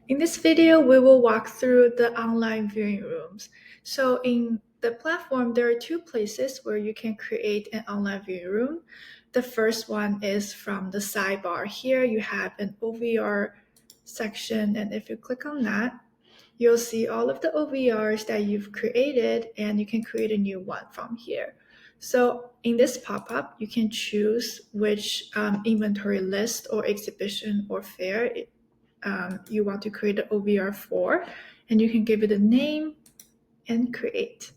In this video, we will walk through the online viewing rooms. So in the platform, there are two places where you can create an online viewing room. The first one is from the sidebar. Here you have an OVR section, and if you click on that, you'll see all of the OVRs that you've created, and you can create a new one from here. So in this pop-up, you can choose which inventory list or exhibition or fair you want to create an OVR for, and you can give it a name and create.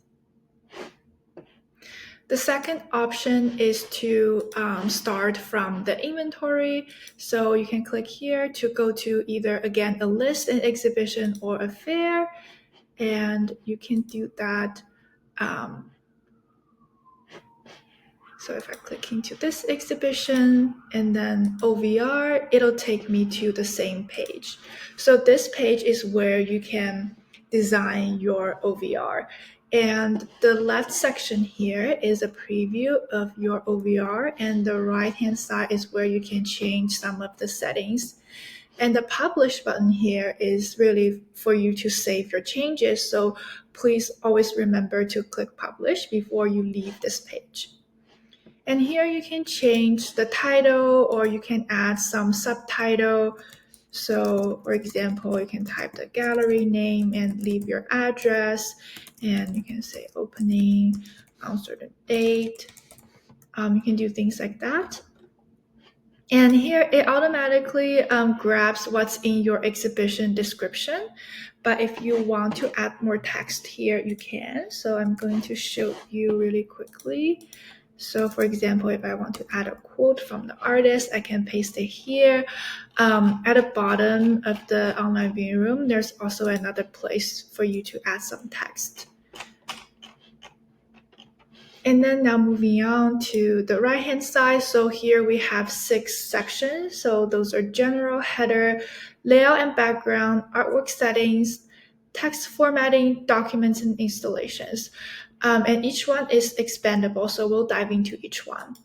The second option is to start from the inventory. So you can click here to go to either, again, a list, an exhibition, or a fair, and you can do that. So if I click into this exhibition and then OVR, it'll take me to the same page. So this page is where you can design your OVR. And the left section here is a preview of your OVR, and the right-hand side is where you can change some of the settings. And the publish button here is really for you to save your changes. So please always remember to click publish before you leave this page. And here you can change the title, or you can add some subtitle. So for example, you can type the gallery name and leave your address, and you can say opening on certain date. You can do things like that. And here it automatically grabs what's in your exhibition description. But if you want to add more text here, you can. So I'm going to show you really quickly. So for example, if I want to add a quote from the artist, I can paste it here. At the bottom of the online viewing room, there's also another place for you to add some text. And then now moving on to the right-hand side. So here we have 6 sections. So those are general, header, layout and background, artwork settings, text formatting, documents, and installations. And each one is expandable, so we'll dive into each one.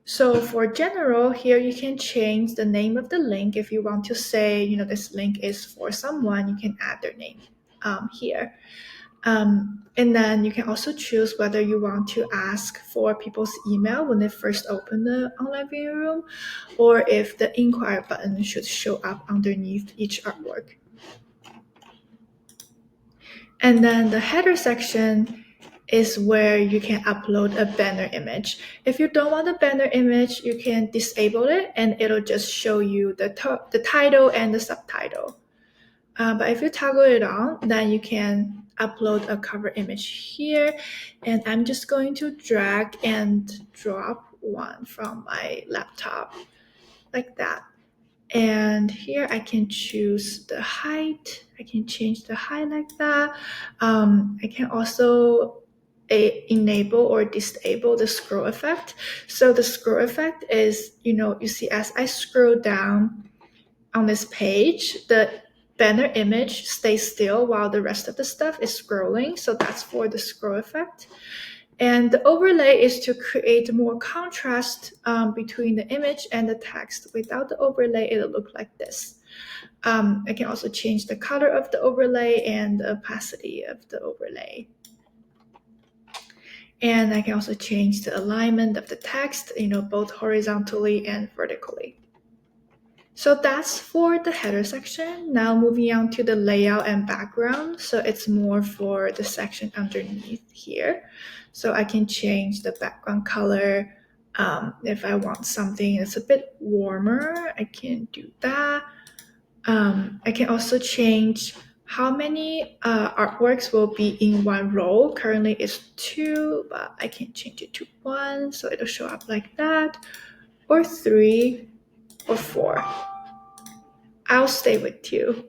So for general, here you can change the name of the link. If you want to say, this link is for someone, you can add their name here. And then you can also choose whether you want to ask for people's email when they first open the online viewing room, or if the inquire button should show up underneath each artwork. And then the header section is where you can upload a banner image. If you don't want a banner image, you can disable it and it'll just show you the title and the subtitle. But if you toggle it on, then you can upload a cover image here. And I'm just going to drag and drop one from my laptop like that. And here I can choose the height. I can change the height like that. I can also enable or disable the scroll effect. So the scroll effect is, you see as I scroll down on this page, the banner image stays still while the rest of the stuff is scrolling. So that's for the scroll effect. And the overlay is to create more contrast between the image and the text. Without the overlay, it'll look like this. I can also change the color of the overlay and the opacity of the overlay. And I can also change the alignment of the text, both horizontally and vertically. So that's for the header section. Now moving on to the layout and background. So it's more for the section underneath here. So I can change the background color. If I want something that's a bit warmer, I can do that. I can also change how many artworks will be in one row. Currently it's 2, but I can change it to 1, so it'll show up like that, or 3, or 4. I'll stay with 2.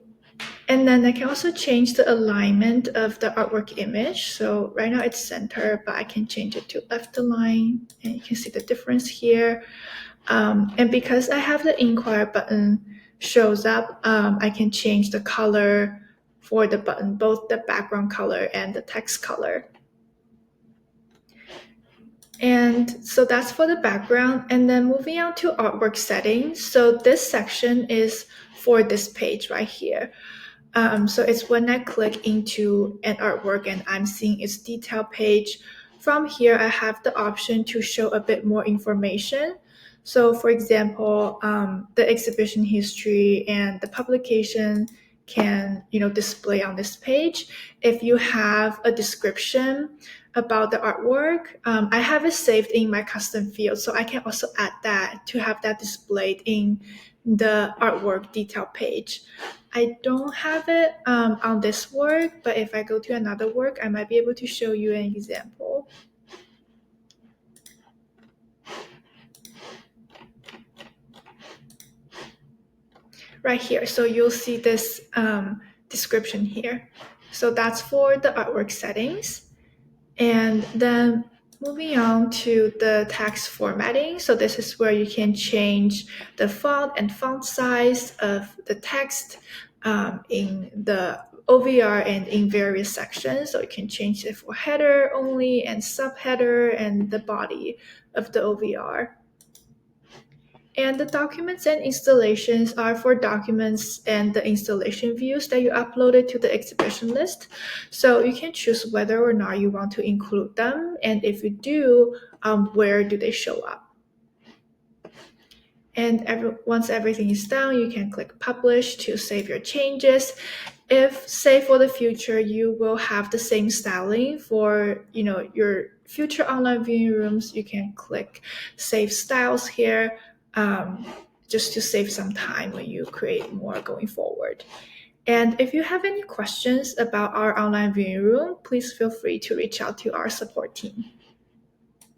And then I can also change the alignment of the artwork image. So right now it's center, but I can change it to left align, and you can see the difference here. And because I have the inquire button shows up, I can change the color for the button, both the background color and the text color. And so that's for the background. And then moving on to artwork settings. So this section is for this page right here. So it's when I click into an artwork and I'm seeing its detail page. From here, I have the option to show a bit more information. So for example, the exhibition history and the publication can display on this page. If you have a description about the artwork, I have it saved in my custom field, so I can also add that to have that displayed in the artwork detail page. I don't have it on this work, but if I go to another work, I might be able to show you an example. Right here, so you'll see this description here. So that's for the artwork settings. And then moving on to the text formatting. So this is where you can change the font and font size of the text in the OVR and in various sections. So you can change it for header only and subheader and the body of the OVR. And the documents and installations are for documents and the installation views that you uploaded to the exhibition list. So you can choose whether or not you want to include them. And if you do, where do they show up? And once everything is done, you can click publish to save your changes. If, say, for the future, you will have the same styling for your future online viewing rooms, you can click save styles here, just to save some time when you create more going forward. And if you have any questions about our online viewing room, please feel free to reach out to our support team.